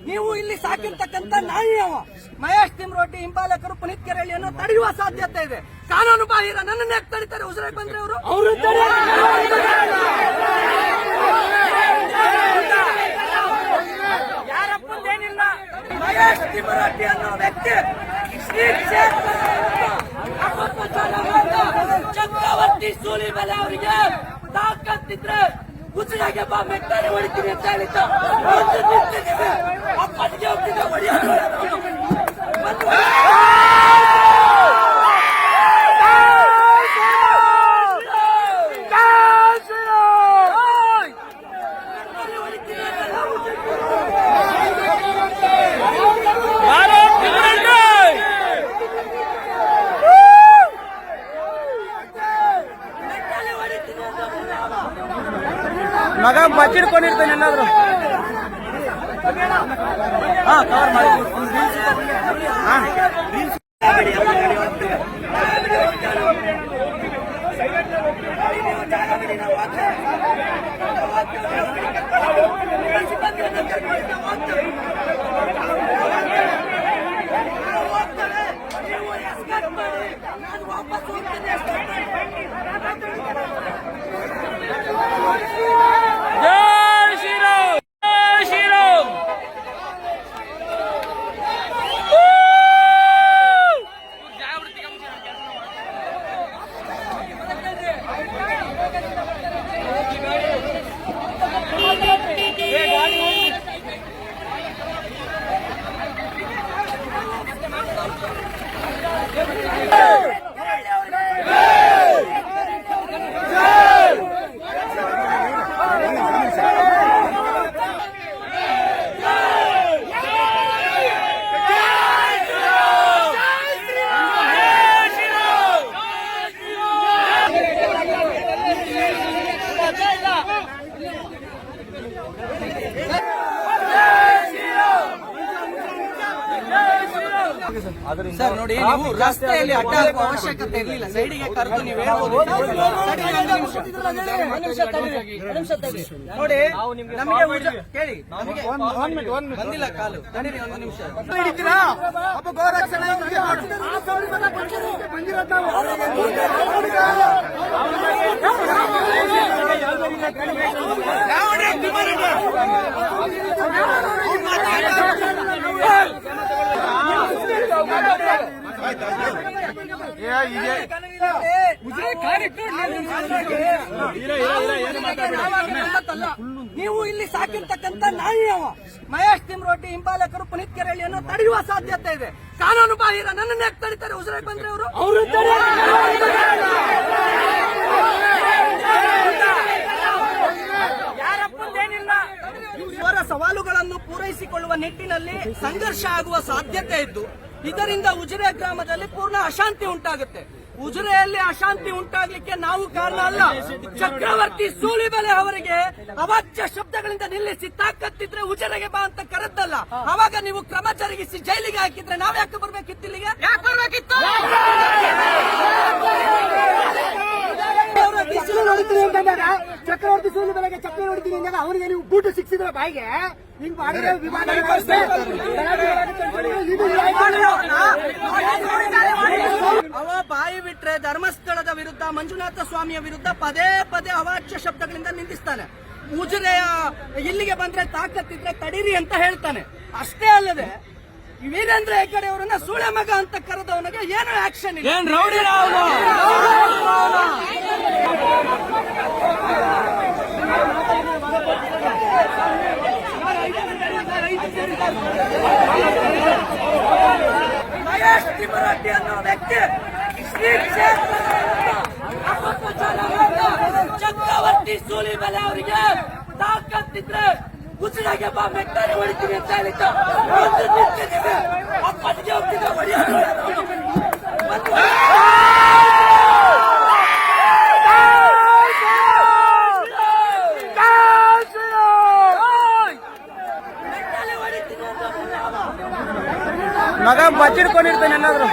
ನೀವು ಇಲ್ಲಿ ಸಾಕಿರ್ತಕ್ಕಂಥ ನಾಯಿ ಅವ ಮಹೇಶ್ ತಿಮ್ರೋಟಿ ಹಿಂಬಾಲಕರು ಪುನೀತ್ ಕೆರಳಿಯನ್ನು ತಡೆಯುವ ಸಾಧ್ಯತೆ ಇದೆ. ಕಾನೂನು ಬಾಹಿರ ನನ್ನನ್ನು ಯಾಕೆ ತಡೀತಾರೆ? ಉಸಿರಾಗಿ ಬಂದ್ರೆ ಅವರು ಯಾರಪ್ಪಂದೇನಿಲ್ಲ. ಮಹೇಶ್ ತಿಮ್ರೋಟಿ ಅನ್ನೋ ವ್ಯಕ್ತಿ ಶ್ರೀ ಕ್ಷೇತ್ರ ಚಕ್ರವರ್ತಿ ಸೂಲಿಬೆಲೆ ಅವರಿಗೆ ತಾಕತ್ತಿದ್ರೆ ಉಸಿರಾಗೆ ಬಾ ಮೆಟ್ಟಾರೆ ಹೊಡಿತೀನಿ ಅಂತ ಹೇಳಿದ್ದು ಅಪ್ಪನಿಗೆ ಹೋಗ್ತಿದ್ದ ಹೊಡಿಯೋದು. ಮಗ ಬಚ್ಚಿಡ್ಕೊಂಡಿರ್ತಾನೆ ಏನಾದ್ರು ಕವರ್ ಮಾಡಿ ಸರ್ ನೋಡಿ, ನೀವು ರಸ್ತೆಯಲ್ಲಿ ಅಡ್ಡ ಹಾಕುವ ಅವಶ್ಯಕತೆ ಇರಲಿಲ್ಲ. ಸೈಡಿಗೆ ಕರೆದು ನೀವು ಹೇಳ್ಬೋದು. ನೋಡಿ, ನಮಗೆ ಕೇಳಿ, ಬಂದಿಲ್ಲ ಕಾಲು. ತಡೀರಿ ಒಂದು ನಿಮಿಷ. ಹಿಡಿತೀರಾ? ಒಬ್ಬ ಗೋರಕ್ಷಣೆ ನೀವು ಇಲ್ಲಿ ಸಾಕಿರ್ತಕ್ಕಂಥ ನಾಯಿ ಅವ ಮಹೇಶ್ ತಿಮ್ರೋಟಿ ಹಿಂಬಾಲಕರು ಪುನೀತ್ ಕೆರಳಿಯನ್ನು ತಡೆಯುವ ಸಾಧ್ಯತೆ ಇದೆ. ಕಾನೂನು ಬಾಹಿರ ನನ್ನನ್ನು ಯಾಕೆ ತಡೀತಾರೆ? ಉಸಿರಾಗಿ ಬಂದ್ರೆ ಅವರು ಯಾರಪ್ಪಂದೇನಿಲ್ಲ. ಇವರ ಸವಾಲುಗಳನ್ನು ಪೂರೈಸಿಕೊಳ್ಳುವ ನಿಟ್ಟಿನಲ್ಲಿ ಸಂಘರ್ಷ ಆಗುವ ಸಾಧ್ಯತೆ ಇದ್ದು ಇದರಿಂದ ಉಜಿರೆ ಗ್ರಾಮದಲ್ಲಿ ಪೂರ್ಣ ಅಶಾಂತಿ ಉಂಟಾಗುತ್ತೆ. ಉಜಿರೆಯಲ್ಲಿ ಅಶಾಂತಿ ಉಂಟಾಗ್ಲಿಕ್ಕೆ ನಾವು ಕಾರಣ ಅಲ್ಲ. ಚಕ್ರವರ್ತಿ ಸೂಲಿಬೆಲೆ ಅವರಿಗೆ ಅವಾಚ್ಯ ಶಬ್ದಗಳಿಂದ ನಿಲ್ಲಿಸಿ ತಾಕತ್ತಿದ್ರೆ ಉಜಿರೆಗೆ ಬಾ ಅಂತ ಕರೆದ್ದಲ್ಲ. ಅವಾಗ ನೀವು ಕ್ರಮ ಜರುಗಿಸಿ ಜೈಲಿಗೆ ಹಾಕಿದ್ರೆ ನಾವ್ ಯಾಕೆ ಬರ್ಬೇಕಿತ್ತು? ಇಲ್ಲಿಗೆ ಯಾಕೆ ಬರ್ಬೇಕಿತ್ತು? ಚಕ್ರವರ್ತಿ ಸೂಲಿಬೆಲೆಗೆ ಚಕ್ರ ಹೊಡಿತೀನಿ ಅಂದಾಗ ಅವರಿಗೆ ನೀವು ಬೂಟು ಸಿಕ್ಸಿದ್ರೆ ಬಾಯಿಗೆ ಹಿಂಗ್ ಮಾಡಿದ್ರೆ ಅವ ಬಾಯಿ ಬಿಟ್ರೆ ಧರ್ಮಸ್ಥಳದ ವಿರುದ್ಧ, ಮಂಜುನಾಥ ಸ್ವಾಮಿಯ ವಿರುದ್ಧ ಪದೇ ಪದೇ ಅವಾಚ್ಯ ಶಬ್ದಗಳಿಂದ ನಿಂದಿಸ್ತಾನೆ. ಉಜಿರೆಯ ಇಲ್ಲಿಗೆ ಬಂದ್ರೆ ತಾಕತ್ತಿದ್ರೆ ತಡೀರಿ ಅಂತ ಹೇಳ್ತಾನೆ. ಅಷ್ಟೇ ಅಲ್ಲದೆ ವೀರೇಂದ್ರ ಹೆಗ್ಗಡೆ ಅವರನ್ನ ಸೂಳೆ ಮಗ ಅಂತ ಕರೆದವನಿಗೆ ಏನು ಆಕ್ಷನ್ ಇಲ್ಲ. ಮಹೇಶ್ ತಿಮ್ರೋಟಿ ಅನ್ನೋ ವ್ಯಕ್ತಿ ಶ್ರೀ ಕ್ಷೇತ್ರ ಚಕ್ರವರ್ತಿ ಸೂಲಿಬೆಲೆ ಅವರಿಗೆ ತಾಕತ್ತಿದ್ರೆ ಉಸಿರಾಗೆ ಬಾ ಮೆಟ್ಟಾರೆ ಹೊಡಿತೀನಿ ಅಂತ ಹೇಳಿದ್ದು ಅಪ್ಪನಿಗೆ ಹೋಗ್ತಿದ್ದ ಹೊಡಿಯೋದು. ಮಗ ಬಚ್ಚಿಡ್ಕೊಂಡಿರ್ತಾನೆ ಏನಾದ್ರು